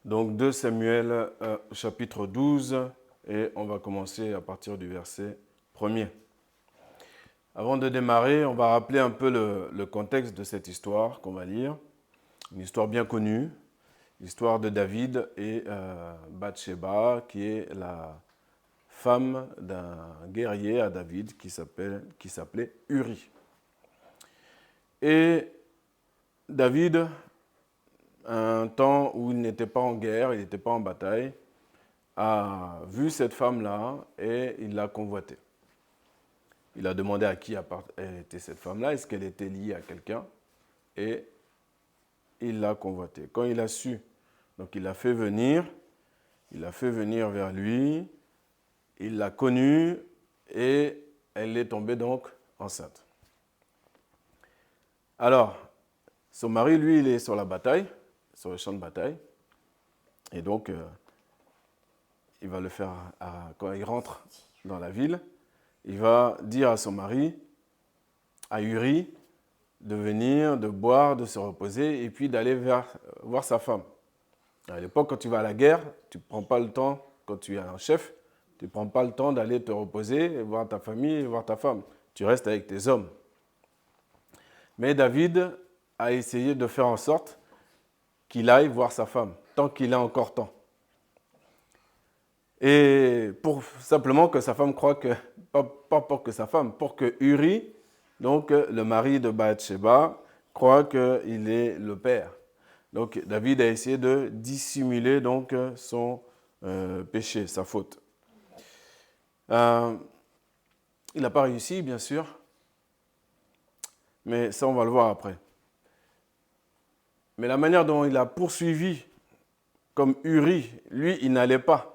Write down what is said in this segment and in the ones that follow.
Donc 2 Samuel chapitre 12 et on va commencer à partir du verset 1er. Avant de démarrer, on va rappeler un peu le contexte de cette histoire qu'on va lire. Une histoire bien connue, l'histoire de David et Bathsheba, qui est la femme d'un guerrier à David qui s'appelait Uri. Et David, un temps où il n'était pas en guerre, il n'était pas en bataille, a vu cette femme-là et il l'a convoitée. Il a demandé à qui était cette femme-là, est-ce qu'elle était liée à quelqu'un, et il l'a convoitée. Quand il a su, donc il l'a fait venir vers lui, il l'a connue et elle est tombée donc enceinte. Alors, son mari, lui, il est sur la bataille, sur le champ de bataille, et donc il va le faire quand il rentre dans la ville. Il va dire à son mari, à Uri, de venir, de boire, de se reposer et puis d'aller voir sa femme. À l'époque, quand tu vas à la guerre, tu ne prends pas le temps, quand tu es un chef, tu ne prends pas le temps d'aller te reposer, et voir ta famille, et voir ta femme. Tu restes avec tes hommes. Mais David a essayé de faire en sorte qu'il aille voir sa femme, tant qu'il a encore temps. Et simplement que sa femme croit que, pas pour que sa femme, pour que Uri, donc le mari de Bathsheba, croit qu'il est le père. Donc David a essayé de dissimuler donc son péché, sa faute. Il n'a pas réussi, bien sûr, mais ça on va le voir après. Mais la manière dont il a poursuivi, comme Uri, lui, il n'allait pas.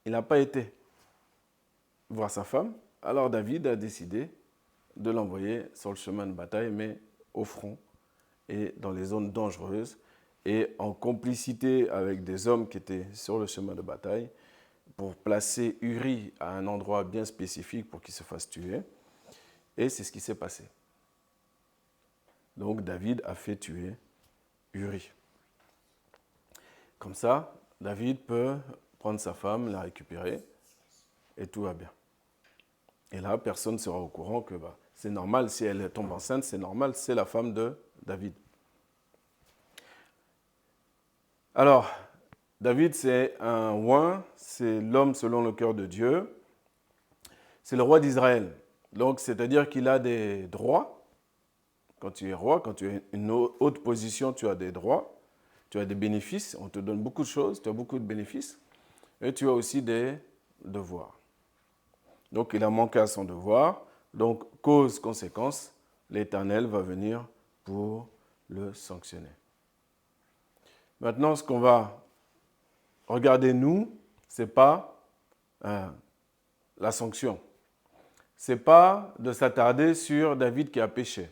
Il n'a pas été voir sa femme. Alors David a décidé de l'envoyer sur le chemin de bataille, mais au front et dans les zones dangereuses, et en complicité avec des hommes qui étaient sur le chemin de bataille, pour placer Uri à un endroit bien spécifique pour qu'il se fasse tuer. Et c'est ce qui s'est passé. Donc David a fait tuer Uri. Comme ça, David peut prendre sa femme, la récupérer, et tout va bien. Et là, personne ne sera au courant que c'est normal, si elle tombe enceinte, c'est normal, c'est la femme de David. Alors, David, c'est un oint, c'est l'homme selon le cœur de Dieu, c'est le roi d'Israël. Donc, c'est-à-dire qu'il a des droits. Quand tu es roi, quand tu es une haute position, tu as des droits, tu as des bénéfices, on te donne beaucoup de choses, tu as beaucoup de bénéfices, et tu as aussi des devoirs. Donc, il a manqué à son devoir, donc, cause, conséquence, l'Éternel va venir pour le sanctionner. Maintenant, ce qu'on va regarder, nous, ce n'est pas la sanction. Ce n'est pas de s'attarder sur David qui a péché.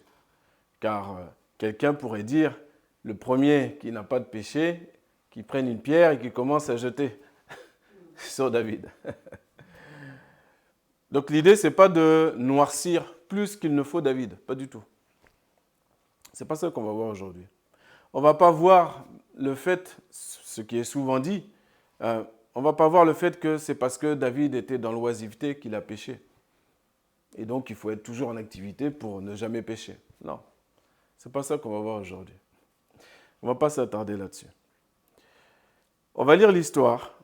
Car quelqu'un pourrait dire, le premier qui n'a pas de péché, qui prenne une pierre et qui commence à jeter sur David. Donc l'idée, ce n'est pas de noircir plus qu'il ne faut David, pas du tout. Ce n'est pas ça qu'on va voir aujourd'hui. On ne va pas voir le fait, ce qui est souvent dit, on ne va pas voir le fait que c'est parce que David était dans l'oisiveté qu'il a péché. Et donc il faut être toujours en activité pour ne jamais pécher. Non, ce n'est pas ça qu'on va voir aujourd'hui. On ne va pas s'attarder là-dessus. On va lire l'histoire.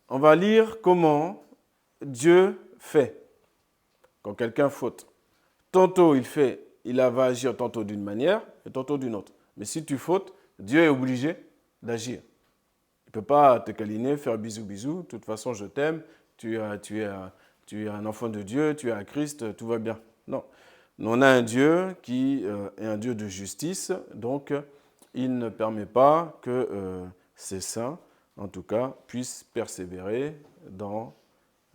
On va lire comment Dieu fait quand quelqu'un faute. Tantôt il va agir tantôt d'une manière et tantôt d'une autre. Mais si tu fautes, Dieu est obligé d'agir. Il ne peut pas te câliner, faire bisous bisous. De toute façon, je t'aime, tu es un enfant de Dieu, tu es un Christ, tout va bien. Non. On a un Dieu qui est un Dieu de justice, donc il ne permet pas que ces saints, en tout cas, puissent persévérer dans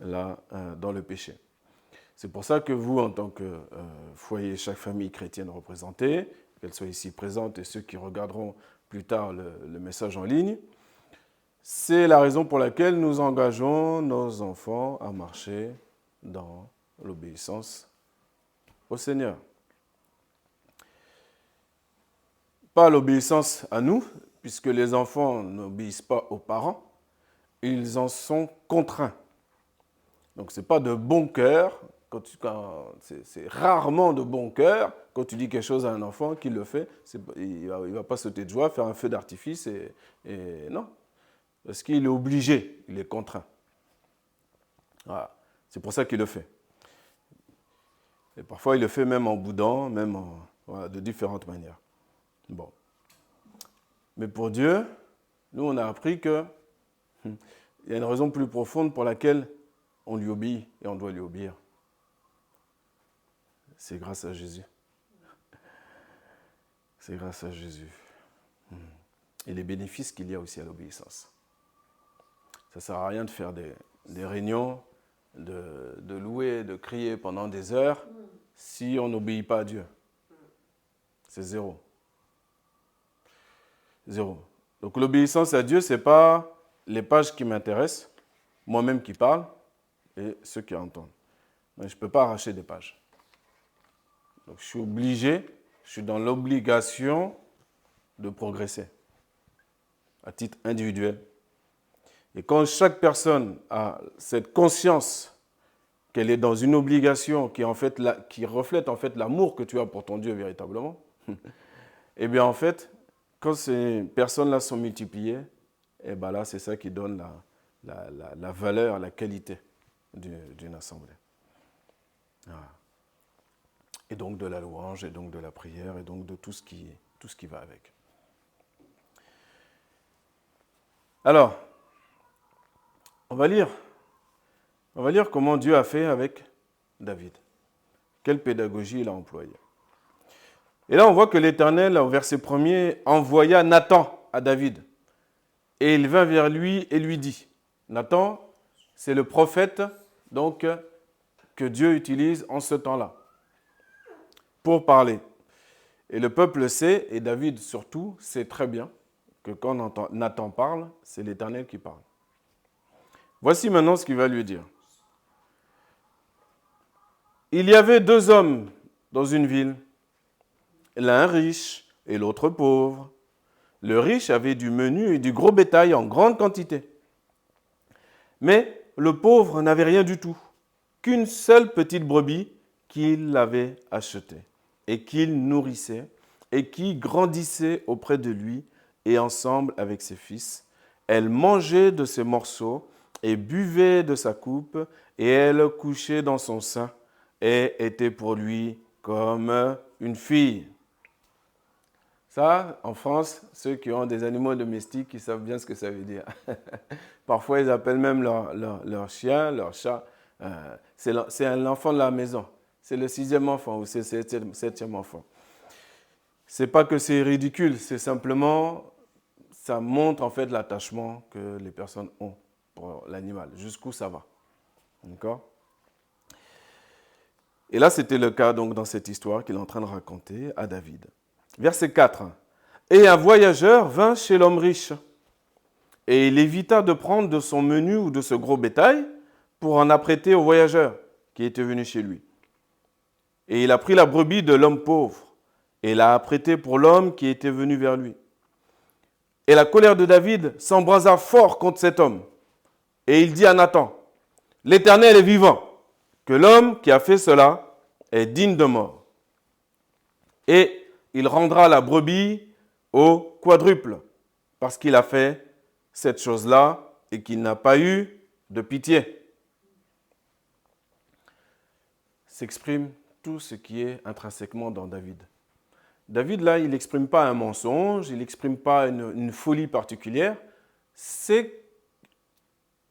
le péché. C'est pour ça que vous, en tant que foyer, chaque famille chrétienne représentée, qu'elle soit ici présente et ceux qui regarderont plus tard le message en ligne, c'est la raison pour laquelle nous engageons nos enfants à marcher dans l'obéissance au Seigneur. Pas l'obéissance à nous, puisque les enfants n'obéissent pas aux parents, ils en sont contraints. Donc, ce n'est pas de bon cœur, c'est rarement de bon cœur quand tu dis quelque chose à un enfant qu'il le fait. Il ne va pas sauter de joie, faire un feu d'artifice et non. Parce qu'il est obligé, il est contraint. Voilà. C'est pour ça qu'il le fait. Et parfois, il le fait même en boudant, voilà, de différentes manières. Bon. Mais pour Dieu, nous, on a appris qu'il y a une raison plus profonde pour laquelle on lui obéit et on doit lui obéir. C'est grâce à Jésus. C'est grâce à Jésus. Et les bénéfices qu'il y a aussi à l'obéissance. Ça ne sert à rien de faire des réunions, de louer, de crier pendant des heures si on n'obéit pas à Dieu. C'est zéro. Zéro. Donc l'obéissance à Dieu, ce n'est pas les pages qui m'intéressent, moi-même qui parle et ceux qui entendent. Mais je ne peux pas arracher des pages. Donc je suis obligé, je suis dans l'obligation de progresser à titre individuel. Et quand chaque personne a cette conscience qu'elle est dans une obligation qui reflète en fait l'amour que tu as pour ton Dieu véritablement, et bien en fait, quand ces personnes-là sont multipliées, et bien là, c'est ça qui donne la valeur, la qualité d'une assemblée. Voilà. Et donc de la louange, et donc de la prière, et donc de tout ce qui va avec. Alors, on va lire comment Dieu a fait avec David. Quelle pédagogie il a employée. Et là, on voit que l'Éternel, au verset 1er, envoya Nathan à David. Et il vint vers lui et lui dit. Nathan, c'est le prophète donc, que Dieu utilise en ce temps-là pour parler. Et le peuple sait, et David surtout, sait très bien que quand Nathan parle, c'est l'Éternel qui parle. Voici maintenant ce qu'il va lui dire. Il y avait 2 hommes dans une ville, l'un riche et l'autre pauvre. Le riche avait du menu et du gros bétail en grande quantité. Mais le pauvre n'avait rien du tout, qu'une seule petite brebis qu'il avait achetée et qu'il nourrissait et qui grandissait auprès de lui et ensemble avec ses fils. Elle mangeait de ses morceaux et buvait de sa coupe et elle couchait dans son sein et était pour lui comme une fille. Ça, en France, ceux qui ont des animaux domestiques, ils savent bien ce que ça veut dire. Parfois, ils appellent même leur chien, leur chat. C'est l'enfant de la maison. C'est le 6e enfant ou c'est le 7e enfant. Ce n'est pas que c'est ridicule, c'est simplement, ça montre en fait l'attachement que les personnes ont pour l'animal, jusqu'où ça va. D'accord ? Et là, c'était le cas donc dans cette histoire qu'il est en train de raconter à David. Verset 4. Et un voyageur vint chez l'homme riche, et il évita de prendre de son menu ou de ce gros bétail pour en apprêter au voyageur qui était venu chez lui. Et il a pris la brebis de l'homme pauvre, et l'a apprêtée pour l'homme qui était venu vers lui. Et la colère de David s'embrasa fort contre cet homme. Et il dit à Nathan, « L'Éternel est vivant, que l'homme qui a fait cela est digne de mort. Et il rendra la brebis au quadruple, parce qu'il a fait cette chose-là et qu'il n'a pas eu de pitié. » S'exprime tout ce qui est intrinsèquement dans David. David, là, il n'exprime pas un mensonge, il n'exprime pas une folie particulière. C'est,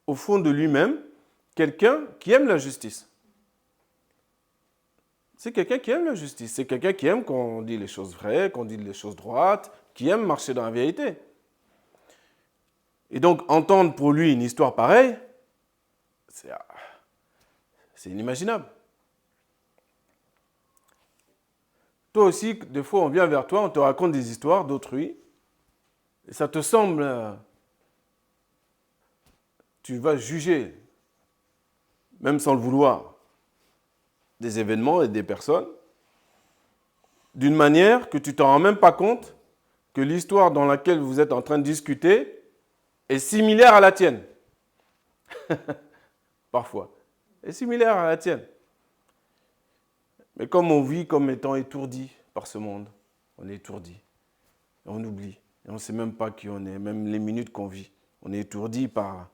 au fond de lui-même, quelqu'un qui aime la justice. C'est quelqu'un qui aime la justice. C'est quelqu'un qui aime qu'on dise les choses vraies, qu'on dise les choses droites, qui aime marcher dans la vérité. Et donc, entendre pour lui une histoire pareille, c'est inimaginable. Toi aussi, des fois, on vient vers toi, on te raconte des histoires d'autrui, et ça te semble... tu vas juger, même sans le vouloir, des événements et des personnes, d'une manière que tu ne t'en rends même pas compte que l'histoire dans laquelle vous êtes en train de discuter est similaire à la tienne. Parfois. Est similaire à la tienne. Mais comme on vit comme étant étourdi par ce monde, on est étourdi. Et on oublie. Et on ne sait même pas qui on est, même les minutes qu'on vit. On est étourdi par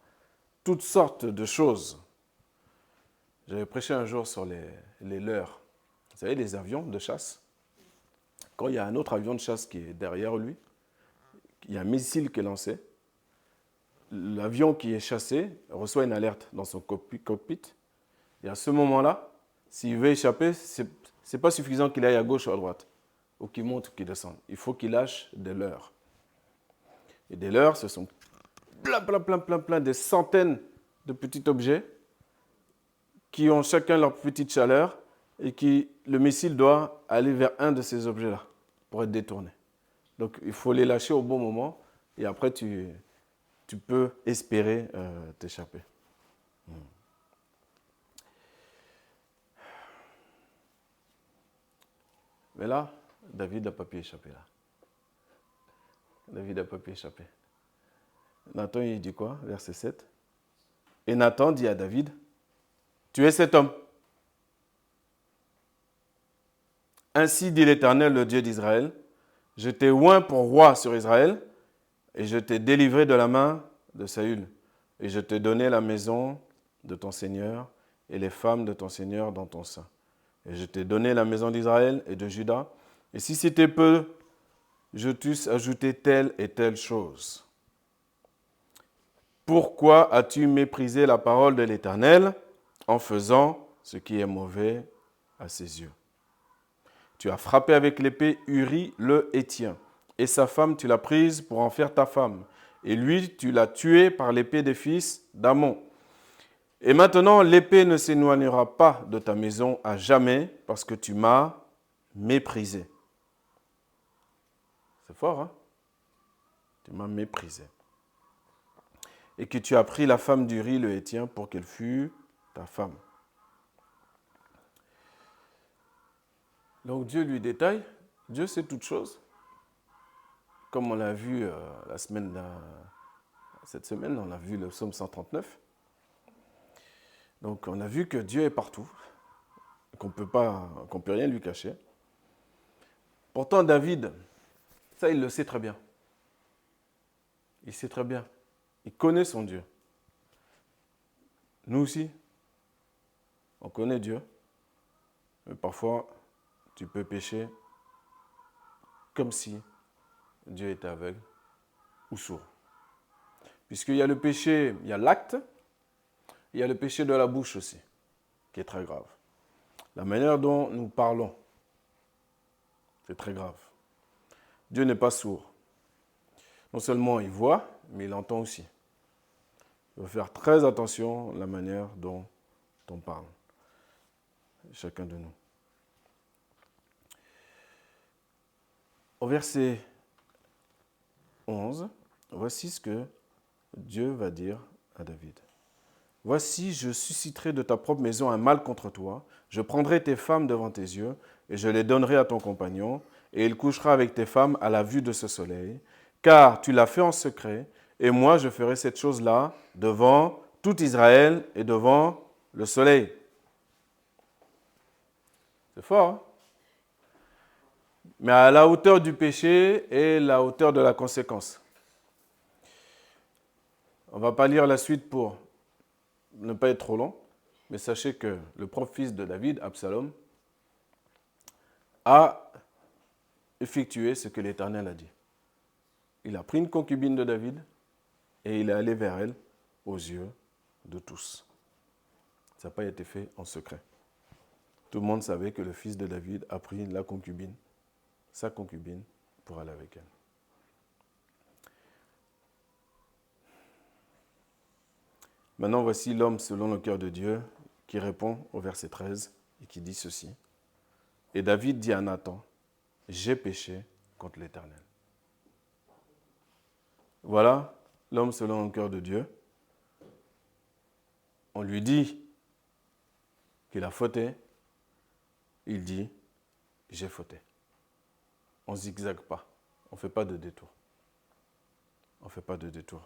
toutes sortes de choses. J'avais prêché un jour sur les leurres. Vous savez, les avions de chasse. Quand il y a un autre avion de chasse qui est derrière lui, il y a un missile qui est lancé. L'avion qui est chassé reçoit une alerte dans son cockpit. Et à ce moment-là, s'il veut échapper, ce n'est pas suffisant qu'il aille à gauche ou à droite, ou qu'il monte ou qu'il descende. Il faut qu'il lâche des leurres. Et des leurres, ce sont plein, des centaines de petits objets qui ont chacun leur petite chaleur et le missile doit aller vers un de ces objets-là pour être détourné. Donc il faut les lâcher au bon moment et après tu peux espérer t'échapper. Mais là, David n'a pas pu échapper là. David n'a pas pu échapper. Nathan, il dit quoi? Verset 7. Et Nathan dit à David, tu es cet homme. Ainsi dit l'Éternel, le Dieu d'Israël, je t'ai oint pour roi sur Israël, et je t'ai délivré de la main de Saül, et je t'ai donné la maison de ton Seigneur et les femmes de ton Seigneur dans ton sein. Et je t'ai donné la maison d'Israël et de Juda, et si c'était peu, je t'eusse ajouté telle et telle chose. Pourquoi as-tu méprisé la parole de l'Éternel en faisant ce qui est mauvais à ses yeux? Tu as frappé avec l'épée Uri le Héthien, et sa femme tu l'as prise pour en faire ta femme, et lui tu l'as tué par l'épée des fils d'Ammon. Et maintenant l'épée ne s'éloignera pas de ta maison à jamais, parce que tu m'as méprisé. C'est fort, hein? Tu m'as méprisé. Et que tu as pris la femme d'Uri le Héthien pour qu'elle fût ta femme. Donc Dieu lui détaille, Dieu sait toutes choses. Comme on l'a vu cette semaine, on a vu le psaume 139. Donc on a vu que Dieu est partout, qu'on peut rien lui cacher. Pourtant David, ça il le sait très bien. Il sait très bien. Il connaît son Dieu. Nous aussi, on connaît Dieu. Mais parfois, tu peux pécher comme si Dieu était aveugle ou sourd. Puisqu'il y a le péché, il y a l'acte, il y a le péché de la bouche aussi, qui est très grave. La manière dont nous parlons, c'est très grave. Dieu n'est pas sourd. Non seulement il voit, mais il entend aussi. Il faut faire très attention à la manière dont on parle, chacun de nous. Au verset 11, voici ce que Dieu va dire à David. Voici, je susciterai de ta propre maison un mal contre toi. Je prendrai tes femmes devant tes yeux et je les donnerai à ton compagnon, et il couchera avec tes femmes à la vue de ce soleil, car tu l'as fait en secret, et moi je ferai cette chose-là devant tout Israël et devant le soleil. C'est fort, hein? Mais à la hauteur du péché et la hauteur de la conséquence. On ne va pas lire la suite pour ne pas être trop long, mais sachez que le propre fils de David, Absalom, a effectué ce que l'Éternel a dit. Il a pris une concubine de David et il est allé vers elle aux yeux de tous. Ça n'a pas été fait en secret. Tout le monde savait que le fils de David a pris sa concubine, pour aller avec elle. Maintenant, voici l'homme selon le cœur de Dieu qui répond au verset 13 et qui dit ceci. Et David dit à Nathan, j'ai péché contre l'Éternel. Voilà l'homme selon le cœur de Dieu. On lui dit qu'il a fauté. Il dit, j'ai fauté. On ne zigzague pas. On ne fait pas de détour. On ne fait pas de détour.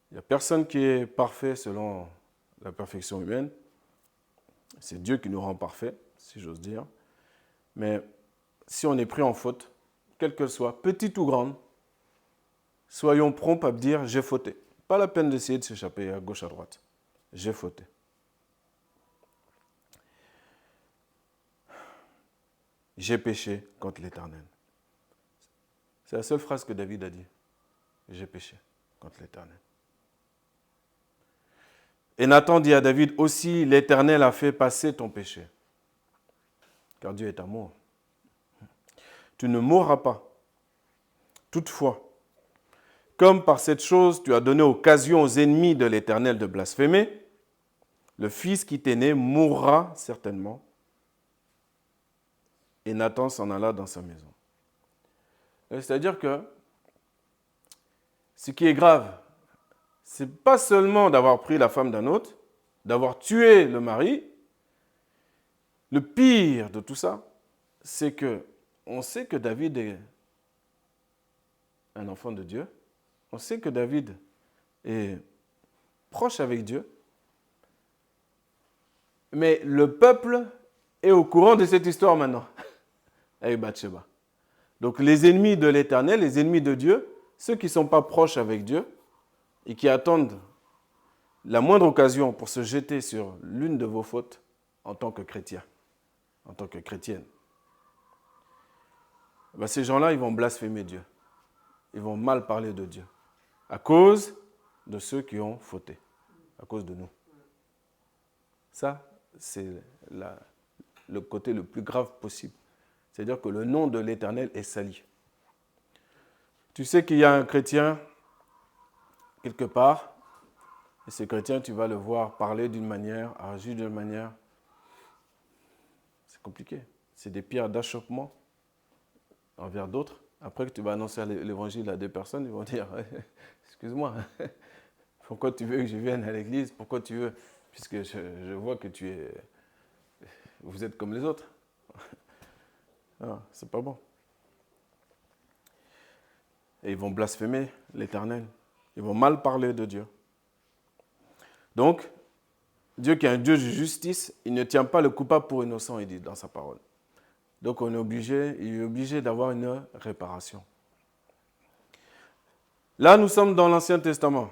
Il n'y a personne qui est parfait selon la perfection humaine. C'est Dieu qui nous rend parfaits, si j'ose dire. Mais si on est pris en faute, quelle qu'elle soit, petite ou grande, soyons prompts à dire « j'ai fauté ». Pas la peine d'essayer de s'échapper à gauche, à droite. J'ai fauté. J'ai péché contre l'Éternel. C'est la seule phrase que David a dit. J'ai péché contre l'Éternel. Et Nathan dit à David aussi, l'Éternel a fait passer ton péché. Car Dieu est amour. Tu ne mourras pas. Toutefois, comme par cette chose tu as donné occasion aux ennemis de l'Éternel de blasphémer, le fils qui t'est né mourra certainement. Et Nathan s'en alla dans sa maison. C'est-à-dire que ce qui est grave, ce n'est pas seulement d'avoir pris la femme d'un autre, d'avoir tué le mari. Le pire de tout ça, c'est que on sait que David est un enfant de Dieu. On sait que David est proche avec Dieu. Mais le peuple est au courant de cette histoire maintenant, avec Bathsheba. Donc les ennemis de l'Éternel, les ennemis de Dieu, ceux qui ne sont pas proches avec Dieu et qui attendent la moindre occasion pour se jeter sur l'une de vos fautes en tant que chrétien, en tant que chrétienne, ben ces gens-là, ils vont blasphémer Dieu. Ils vont mal parler de Dieu à cause de ceux qui ont fauté, à cause de nous. Ça, c'est le côté le plus grave possible. C'est-à-dire que le nom de l'Éternel est sali. Tu sais qu'il y a un chrétien quelque part, et ce chrétien, tu vas le voir parler d'une manière, agir d'une manière. C'est compliqué. C'est des pierres d'achoppement envers d'autres. Après que tu vas annoncer l'évangile à des personnes, ils vont dire « Excuse-moi, pourquoi tu veux que je vienne à l'église? Pourquoi tu veux? Puisque je vois que vous êtes comme les autres. » Ah, c'est pas bon. Et ils vont blasphémer l'Éternel. Ils vont mal parler de Dieu. Donc, Dieu qui est un Dieu de justice, il ne tient pas le coupable pour innocent, il dit dans sa parole. Donc il est obligé d'avoir une réparation. Là, nous sommes dans l'Ancien Testament.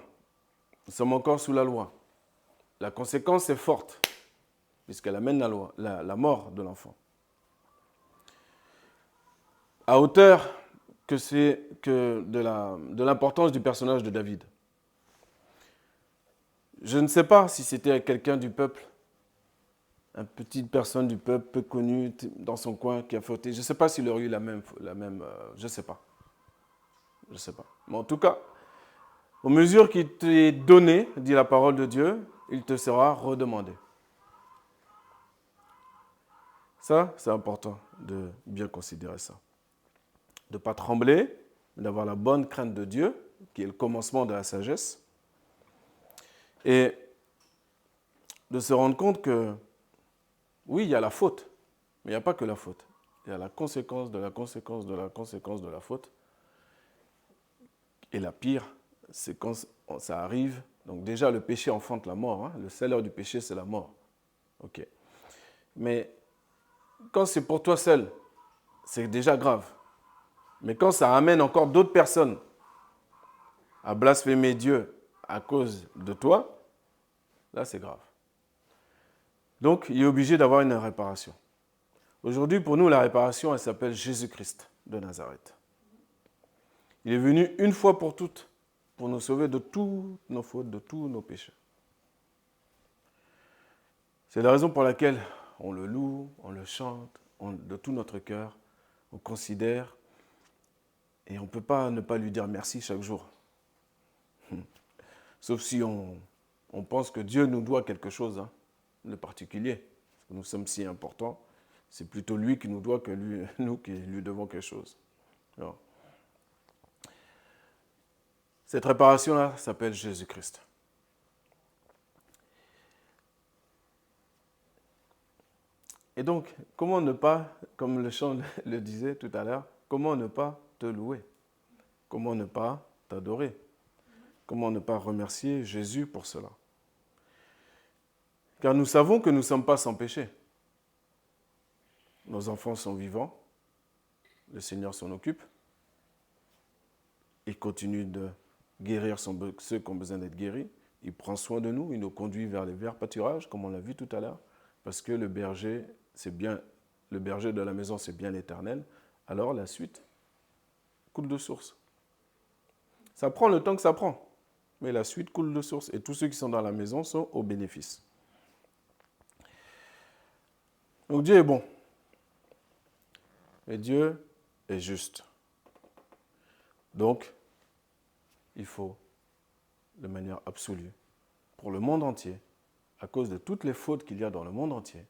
Nous sommes encore sous la loi. La conséquence est forte, puisqu'elle amène la mort de l'enfant. À hauteur de l'importance du personnage de David. Je ne sais pas si c'était quelqu'un du peuple, une petite personne du peuple, peu connue, dans son coin, qui a fauté. Je ne sais pas s'il aurait eu la même je ne sais pas. Je ne sais pas. Mais en tout cas, aux mesures qui t'est données, dit la parole de Dieu, il te sera redemandé. Ça, c'est important de bien considérer ça. De ne pas trembler, mais d'avoir la bonne crainte de Dieu, qui est le commencement de la sagesse. Et de se rendre compte que, oui, il y a la faute, mais il n'y a pas que la faute. Il y a la conséquence de la conséquence de la conséquence de la faute. Et la pire, c'est quand ça arrive. Donc déjà, le péché enfante la mort. Hein. Le salaire du péché, c'est la mort. Ok. Mais quand c'est pour toi seul, c'est déjà grave. Mais quand ça amène encore d'autres personnes à blasphémer Dieu à cause de toi, là, c'est grave. Donc, il est obligé d'avoir une réparation. Aujourd'hui, pour nous, la réparation, elle s'appelle Jésus-Christ de Nazareth. Il est venu une fois pour toutes pour nous sauver de toutes nos fautes, de tous nos péchés. C'est la raison pour laquelle on le loue, on le chante, de tout notre cœur, on considère, et on ne peut pas ne pas lui dire merci chaque jour. Sauf si on pense que Dieu nous doit quelque chose, hein, de particulier. Parce que nous sommes si importants, c'est plutôt lui qui nous doit que nous qui lui devons quelque chose. Alors, cette réparation-là s'appelle Jésus-Christ. Et donc, comment ne pas, comme le chant le disait tout à l'heure, comment ne pas te louer? Comment ne pas t'adorer? Comment ne pas remercier Jésus pour cela? Car nous savons que nous ne sommes pas sans péché. Nos enfants sont vivants, le Seigneur s'en occupe, il continue de guérir ceux qui ont besoin d'être guéris, il prend soin de nous, il nous conduit vers les verts pâturages, comme on l'a vu tout à l'heure, parce que le berger de la maison, c'est bien l'Éternel, alors la suite coule de source. Ça prend le temps que ça prend, mais la suite coule de source, et tous ceux qui sont dans la maison sont au bénéfice. Donc Dieu est bon, et Dieu est juste. Donc, il faut, de manière absolue, pour le monde entier, à cause de toutes les fautes qu'il y a dans le monde entier,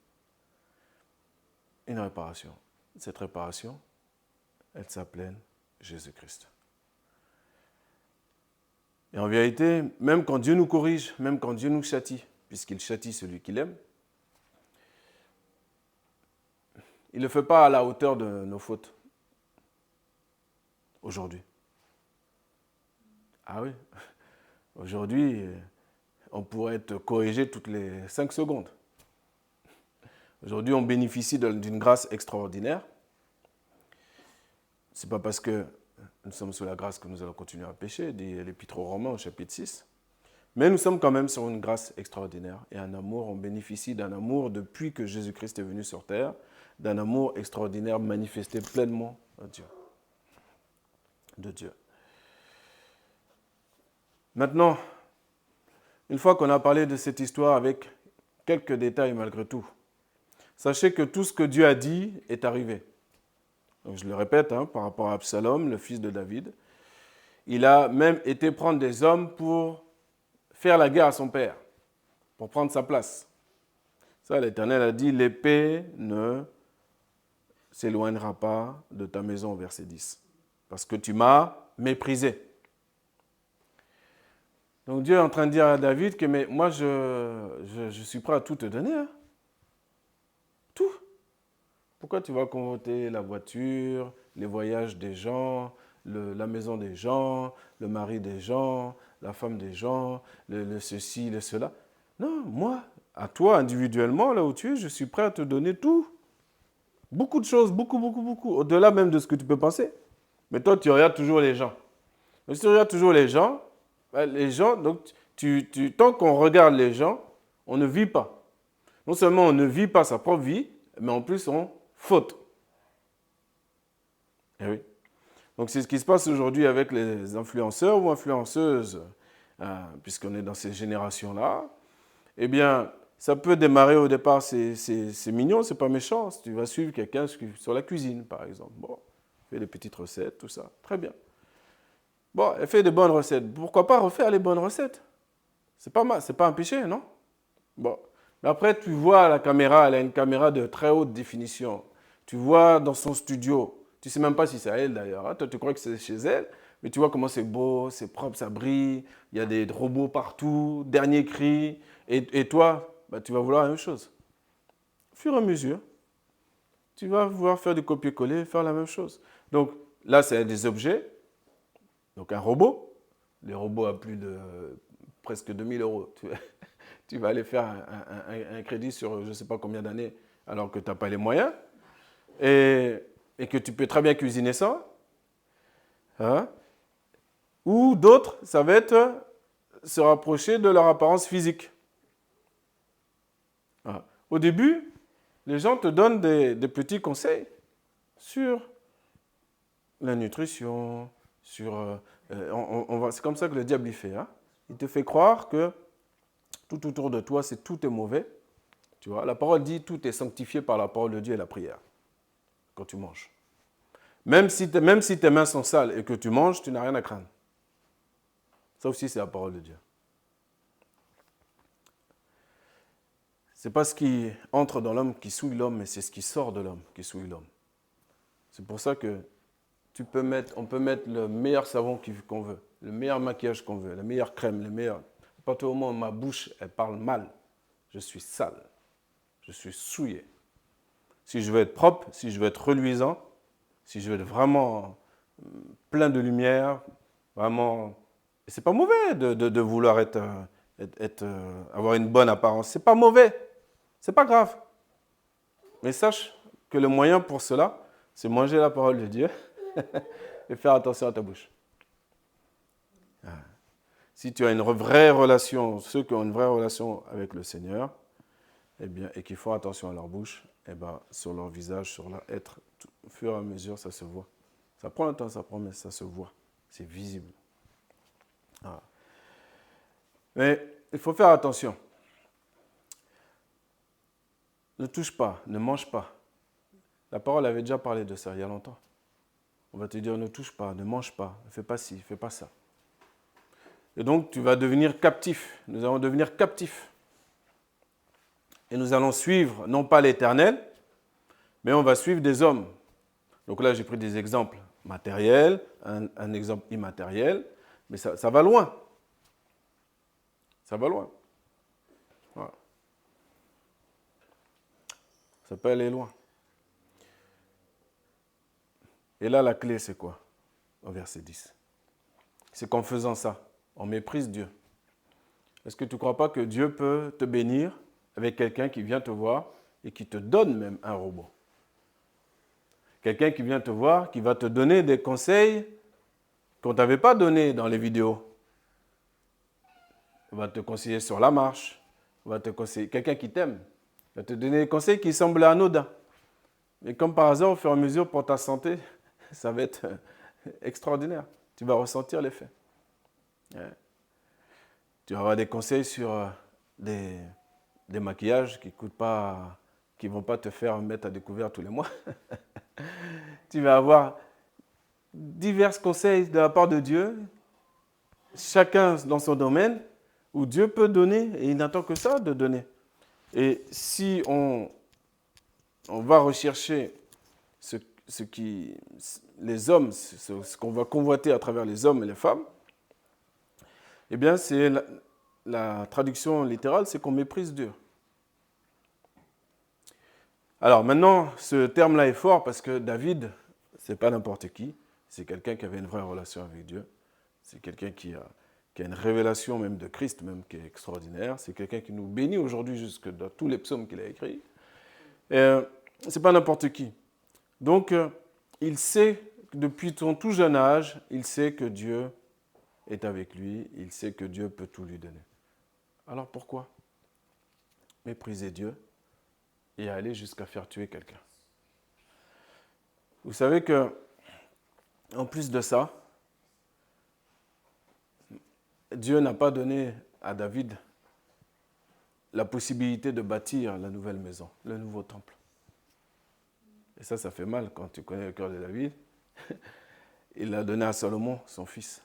une réparation. Cette réparation, elle s'appelle Jésus-Christ. Et en vérité, même quand Dieu nous corrige, même quand Dieu nous châtie, puisqu'il châtie celui qu'il aime, il ne le fait pas à la hauteur de nos fautes. Aujourd'hui. Ah oui, aujourd'hui, on pourrait être corrigé toutes les 5 secondes. Aujourd'hui, on bénéficie d'une grâce extraordinaire. Ce n'est pas parce que nous sommes sous la grâce que nous allons continuer à pécher, dit l'Épître aux Romains au chapitre 6. Mais nous sommes quand même sur une grâce extraordinaire et un amour, on bénéficie d'un amour depuis que Jésus-Christ est venu sur terre, d'un amour extraordinaire manifesté pleinement de Dieu. Maintenant, une fois qu'on a parlé de cette histoire avec quelques détails malgré tout, sachez que tout ce que Dieu a dit est arrivé. Donc je le répète, par rapport à Absalom, le fils de David, il a même été prendre des hommes pour faire la guerre à son père, pour prendre sa place. Ça, l'Éternel a dit, l'épée ne s'éloignera pas de ta maison, verset 10, parce que tu m'as méprisé. Donc Dieu est en train de dire à David que mais moi je suis prêt à tout te donner. Tout. Pourquoi tu vas convoiter la voiture, les voyages des gens, la maison des gens, le mari des gens, la femme des gens, le ceci, le cela? Non, moi, à toi individuellement, là où tu es, je suis prêt à te donner tout. Beaucoup de choses, beaucoup, beaucoup, beaucoup. Au-delà même de ce que tu peux penser. Mais toi, tu regardes toujours les gens. Mais si tu regardes toujours les gens, donc tant qu'on regarde les gens, on ne vit pas. Non seulement on ne vit pas sa propre vie, mais en plus on faute. Eh oui. Donc c'est ce qui se passe aujourd'hui avec les influenceurs ou influenceuses, puisqu'on est dans ces générations-là. Eh bien, ça peut démarrer au départ, c'est mignon, c'est pas méchant. Si tu vas suivre quelqu'un sur la cuisine, par exemple. Bon, fait des petites recettes, tout ça. Très bien. Bon, elle fait des bonnes recettes. Pourquoi pas refaire les bonnes recettes? C'est pas mal, c'est pas un péché, non? Bon. Mais après, tu vois la caméra, elle a une caméra de très haute définition. Tu vois dans son studio, tu ne sais même pas si c'est à elle d'ailleurs. Toi, tu crois que c'est chez elle, mais tu vois comment c'est beau, c'est propre, ça brille. Il y a des robots partout, dernier cri. Et toi, tu vas vouloir la même chose. Au fur et à mesure, tu vas vouloir faire du copier-coller, faire la même chose. Donc là, c'est des objets. Donc un robot, les robots à plus de presque 2000 euros, tu vas aller faire un crédit sur je ne sais pas combien d'années alors que tu n'as pas les moyens et que tu peux très bien cuisiner ça. Ou d'autres, ça va être se rapprocher de leur apparence physique. Au début, les gens te donnent des petits conseils sur la nutrition, sur... c'est comme ça que le diable y fait. Il te fait croire que tout autour de toi, tout est mauvais. Tu vois, la parole dit tout est sanctifié par la parole de Dieu et la prière quand tu manges. Même si tes mains sont sales et que tu manges, tu n'as rien à craindre. Ça aussi, c'est la parole de Dieu. Ce n'est pas ce qui entre dans l'homme qui souille l'homme, mais c'est ce qui sort de l'homme qui souille l'homme. C'est pour ça que on peut mettre le meilleur savon qu'on veut, le meilleur maquillage qu'on veut, la meilleure crème, les meilleurs. À partir du moment où ma bouche, elle parle mal, je suis sale, je suis souillé. Si je veux être propre, si je veux être reluisant, si je veux être vraiment plein de lumière, vraiment... Et c'est pas mauvais de vouloir avoir une bonne apparence. C'est pas mauvais. C'est pas grave. Mais sache que le moyen pour cela, c'est manger la parole de Dieu et faire attention à ta bouche. Si tu as une vraie relation, ceux qui ont une vraie relation avec le Seigneur, eh bien, et qui font attention à leur bouche, eh bien, sur leur visage, sur leur être, au fur et à mesure, ça se voit. Ça prend le temps, ça prend, mais ça se voit. C'est visible. Voilà. Mais il faut faire attention. Ne touche pas, ne mange pas. La parole avait déjà parlé de ça il y a longtemps. On va te dire ne touche pas, ne mange pas, ne fais pas ci, ne fais pas ça. Et donc tu vas devenir captif. Nous allons devenir captifs. Et nous allons suivre non pas l'Éternel, mais on va suivre des hommes. Donc là, j'ai pris des exemples matériels, un exemple immatériel, mais ça va loin. Ça va loin. Voilà. Ça peut aller loin. Et là, la clé, c'est quoi? Au verset 10. C'est qu'en faisant ça, on méprise Dieu. Est-ce que tu ne crois pas que Dieu peut te bénir avec quelqu'un qui vient te voir et qui te donne même un robot? Quelqu'un qui vient te voir, qui va te donner des conseils qu'on ne t'avait pas donnés dans les vidéos. Il va te conseiller sur la marche. Il va te conseiller. Quelqu'un qui t'aime. Il va te donner des conseils qui semblent anodins. Mais comme par hasard, au fur et à mesure, pour ta santé, ça va être extraordinaire. Tu vas ressentir l'effet. Ouais. Tu vas avoir des conseils sur des maquillages qui ne vont pas te faire mettre à découvert tous les mois. Tu vas avoir divers conseils de la part de Dieu, chacun dans son domaine, où Dieu peut donner, et il n'attend que ça de donner. Et si on va rechercher les hommes, ce qu'on va convoiter à travers les hommes et les femmes, eh bien, c'est la traduction littérale, c'est qu'on méprise Dieu. Alors maintenant, ce terme-là est fort parce que David, c'est pas n'importe qui, c'est quelqu'un qui avait une vraie relation avec Dieu, c'est quelqu'un qui a une révélation même de Christ, même qui est extraordinaire, c'est quelqu'un qui nous bénit aujourd'hui jusque dans tous les psaumes qu'il a écrits. C'est pas n'importe qui. Donc, il sait, depuis son tout jeune âge, il sait que Dieu est avec lui, il sait que Dieu peut tout lui donner. Alors pourquoi mépriser Dieu et aller jusqu'à faire tuer quelqu'un? Vous savez que, en plus de ça, Dieu n'a pas donné à David la possibilité de bâtir la nouvelle maison, le nouveau temple. Et ça fait mal quand tu connais le cœur de David. Il l'a donné à Salomon, son fils.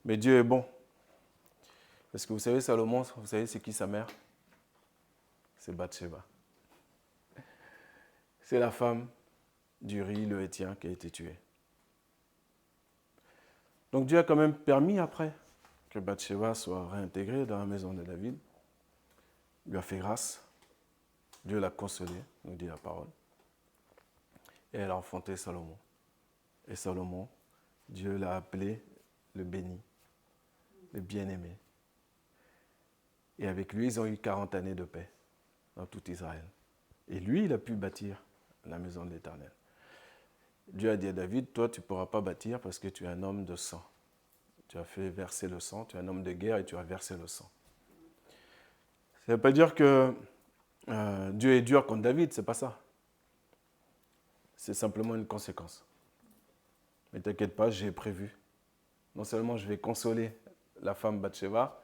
Mais Dieu est bon. Parce que vous savez, Salomon, vous savez, c'est qui sa mère? C'est Bathsheba. C'est la femme d'Uri, le Héthien, qui a été tuée. Donc Dieu a quand même permis après que Bathsheba soit réintégrée dans la maison de David. Il lui a fait grâce. Dieu l'a consolée, nous dit la parole. Et elle a enfanté Salomon. Et Salomon, Dieu l'a appelé le béni, le bien-aimé. Et avec lui, ils ont eu 40 années de paix dans tout Israël. Et lui, il a pu bâtir la maison de l'Éternel. Dieu a dit à David, toi, tu ne pourras pas bâtir parce que tu es un homme de sang. Tu as fait verser le sang, tu es un homme de guerre et tu as versé le sang. Ça ne veut pas dire que Dieu est dur contre David, c'est pas ça. C'est simplement une conséquence. Mais t'inquiète pas, j'ai prévu. Non seulement je vais consoler la femme Bathsheba,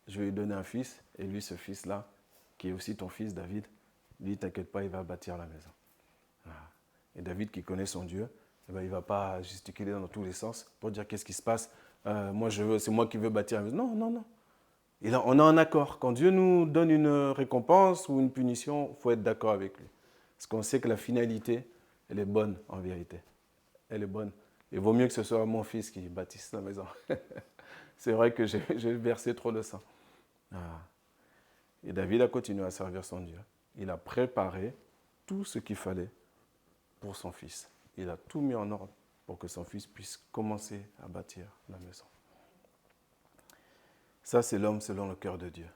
je vais lui donner un fils, et lui, ce fils-là, qui est aussi ton fils, David, lui, t'inquiète pas, il va bâtir la maison. Voilà. Et David, qui connaît son Dieu, eh ben, il ne va pas gesticuler dans tous les sens pour dire qu'est-ce qui se passe. C'est moi qui veux bâtir la maison. Non, non, non. Et là, on a un accord. Quand Dieu nous donne une récompense ou une punition, il faut être d'accord avec lui. Parce qu'on sait que la finalité, elle est bonne en vérité. Elle est bonne. Il vaut mieux que ce soit mon fils qui bâtisse la maison. C'est vrai que j'ai versé trop de sang. Ah. Et David a continué à servir son Dieu. Il a préparé tout ce qu'il fallait pour son fils. Il a tout mis en ordre pour que son fils puisse commencer à bâtir la maison. Ça, c'est l'homme selon le cœur de Dieu.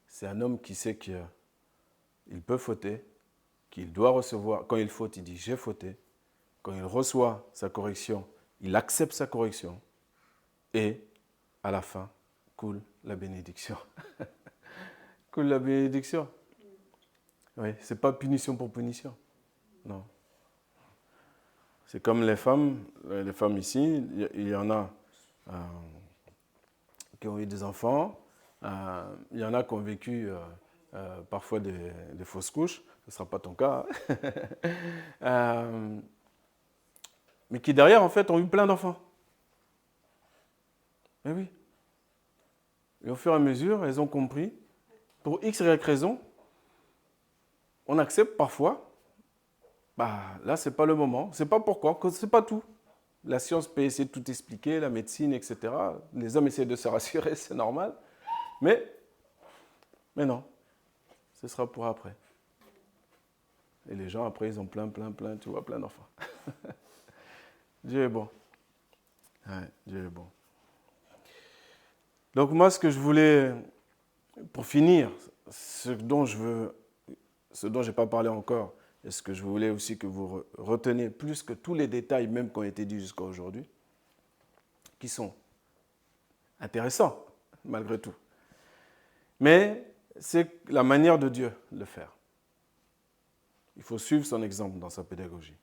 C'est un homme qui sait qu'il peut fauter, qu'il doit recevoir. Quand il faute, il dit « j'ai fauté ». Quand il reçoit sa correction, il accepte sa correction. Et à la fin, coule la bénédiction. Coule la bénédiction. Oui, ce n'est pas punition pour punition. Non. C'est comme les femmes ici, il y en a qui ont eu des enfants, il y en a qui ont vécu parfois des fausses couches, ce ne sera pas ton cas, mais qui derrière en fait ont eu plein d'enfants. Mais oui. Et au fur et à mesure, elles ont compris, pour X, Y raison, on accepte parfois, là, ce n'est pas le moment. Ce n'est pas pourquoi, ce n'est pas tout. La science peut essayer de tout expliquer, la médecine, etc. Les hommes essaient de se rassurer, c'est normal. Mais non, ce sera pour après. Et les gens, après, ils ont plein, tu vois, plein d'enfants. Dieu est bon. Ouais, Dieu est bon. Donc moi, ce que je voulais, pour finir, ce dont je n'ai pas parlé encore, et ce que je voulais aussi que vous reteniez, plus que tous les détails même qui ont été dits jusqu'à aujourd'hui, qui sont intéressants, malgré tout. Mais c'est la manière de Dieu de le faire. Il faut suivre son exemple dans sa pédagogie.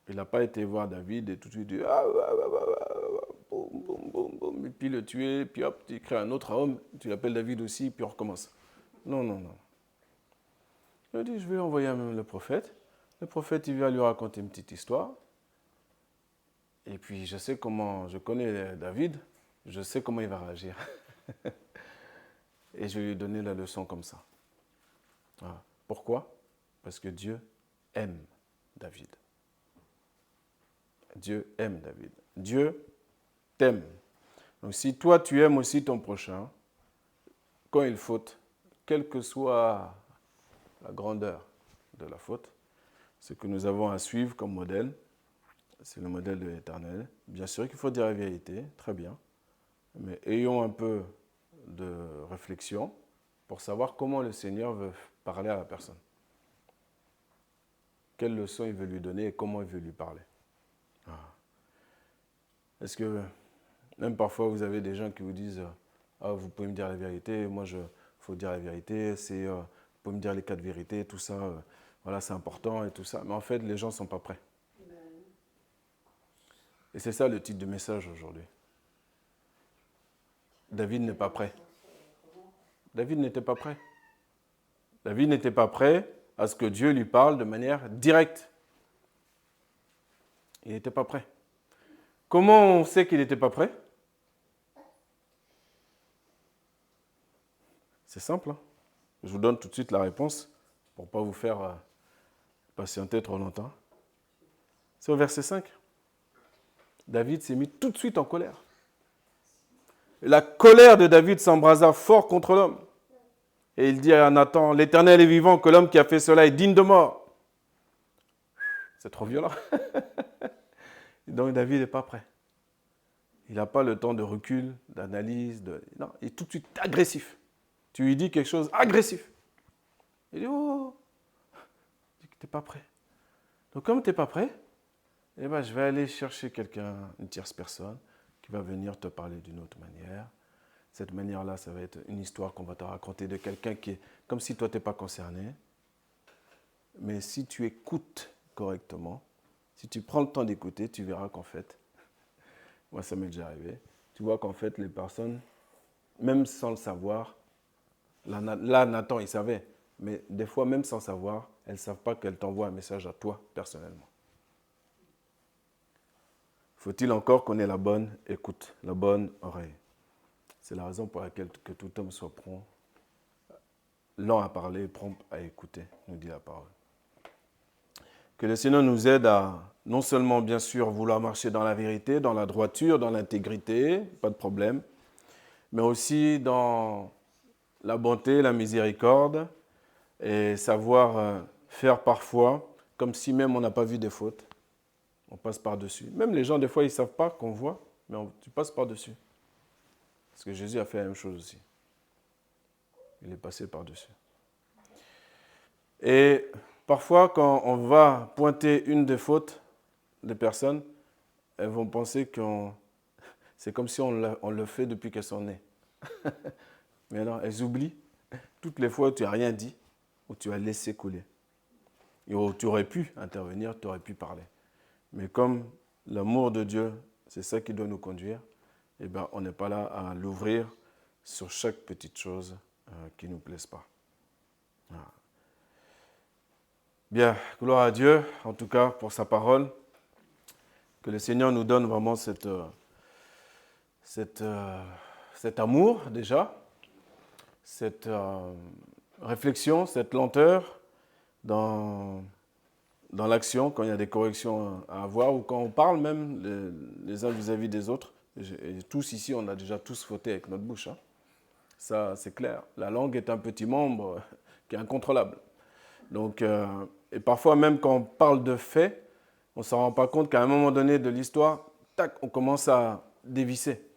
Il n'a pas été voir David et tout de suite dit boum, boum, boum, boum, et puis le tuer, puis hop, tu crées un autre homme, tu l'appelles David aussi, puis on recommence. Non. Il a dit, je vais envoyer le prophète. Le prophète, il va lui raconter une petite histoire. Et puis, je connais David, je sais comment il va réagir. Et je vais lui donner la leçon comme ça. Voilà. Pourquoi? Parce que Dieu aime David. Dieu aime David. Dieu t'aime. Donc si toi, tu aimes aussi ton prochain, quand il faute, quelle que soit la grandeur de la faute, ce que nous avons à suivre comme modèle, c'est le modèle de l'Éternel. Bien sûr qu'il faut dire la vérité, très bien, mais ayons un peu de réflexion pour savoir comment le Seigneur veut parler à la personne. Quelle leçon il veut lui donner et comment il veut lui parler. Est-ce que, même parfois, vous avez des gens qui vous disent « Ah, vous pouvez me dire la vérité, moi, il faut dire la vérité, vous pouvez me dire les 4 vérités, tout ça, voilà, c'est important et tout ça. » Mais en fait, les gens ne sont pas prêts. Et c'est ça le titre du message aujourd'hui. David n'est pas prêt. David n'était pas prêt. David n'était pas prêt à ce que Dieu lui parle de manière directe. Il n'était pas prêt. Comment on sait qu'il n'était pas prêt? C'est simple. Je vous donne tout de suite la réponse pour ne pas vous faire patienter trop longtemps. C'est au verset 5. David s'est mis tout de suite en colère. La colère de David s'embrasa fort contre l'homme. Et il dit à Nathan, l'Éternel est vivant, que l'homme qui a fait cela est digne de mort. C'est trop violent. Donc David n'est pas prêt. Il n'a pas le temps de recul, d'analyse. Non, il est tout de suite agressif. Tu lui dis quelque chose agressif. Il dit, oh, tu n'es pas prêt. Donc comme tu n'es pas prêt, je vais aller chercher quelqu'un, une tierce personne, qui va venir te parler d'une autre manière. Cette manière-là, ça va être une histoire qu'on va te raconter de quelqu'un qui est comme si toi, tu n'es pas concerné. Mais si tu écoutes correctement, si tu prends le temps d'écouter, tu verras qu'en fait, moi ça m'est déjà arrivé, tu vois qu'en fait les personnes, même sans le savoir, là Nathan il savait, mais des fois même sans savoir, elles ne savent pas qu'elles t'envoient un message à toi personnellement. Faut-il encore qu'on ait la bonne écoute, la bonne oreille? C'est la raison pour laquelle que tout homme soit prompt, lent à parler, prompt à écouter, nous dit la parole. Que le Seigneur nous aide à non seulement, bien sûr, vouloir marcher dans la vérité, dans la droiture, dans l'intégrité, pas de problème, mais aussi dans la bonté, la miséricorde, et savoir faire parfois comme si même on n'a pas vu des fautes. On passe par-dessus. Même les gens, des fois, ils ne savent pas qu'on voit, mais tu passes par-dessus. Parce que Jésus a fait la même chose aussi. Il est passé par-dessus. Et parfois, quand on va pointer une des fautes des personnes, elles vont penser que c'est comme si on le fait depuis qu'elles sont nées. Mais non, elles oublient toutes les fois où tu n'as rien dit, où tu as laissé couler. Et où tu aurais pu intervenir, tu aurais pu parler. Mais comme l'amour de Dieu, c'est ça qui doit nous conduire, eh bien, on n'est pas là à l'ouvrir sur chaque petite chose qui ne nous plaise pas. Voilà. Bien, gloire à Dieu, en tout cas, pour sa parole. Que le Seigneur nous donne vraiment cet amour, déjà, cette réflexion, cette lenteur dans l'action, quand il y a des corrections à avoir, ou quand on parle même les uns vis-à-vis des autres. Et tous ici, on a déjà tous fauté avec notre bouche. Hein. Ça, c'est clair. La langue est un petit membre qui est incontrôlable. Donc, et parfois, même quand on parle de faits, on ne s'en rend pas compte qu'à un moment donné de l'histoire, tac, on commence à dévisser.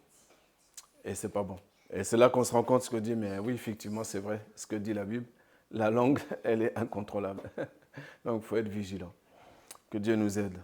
Et c'est pas bon. Et c'est là qu'on se rend compte ce que dit, mais oui, effectivement, c'est vrai, ce que dit la Bible. La langue, elle est incontrôlable. Donc, il faut être vigilant. Que Dieu nous aide.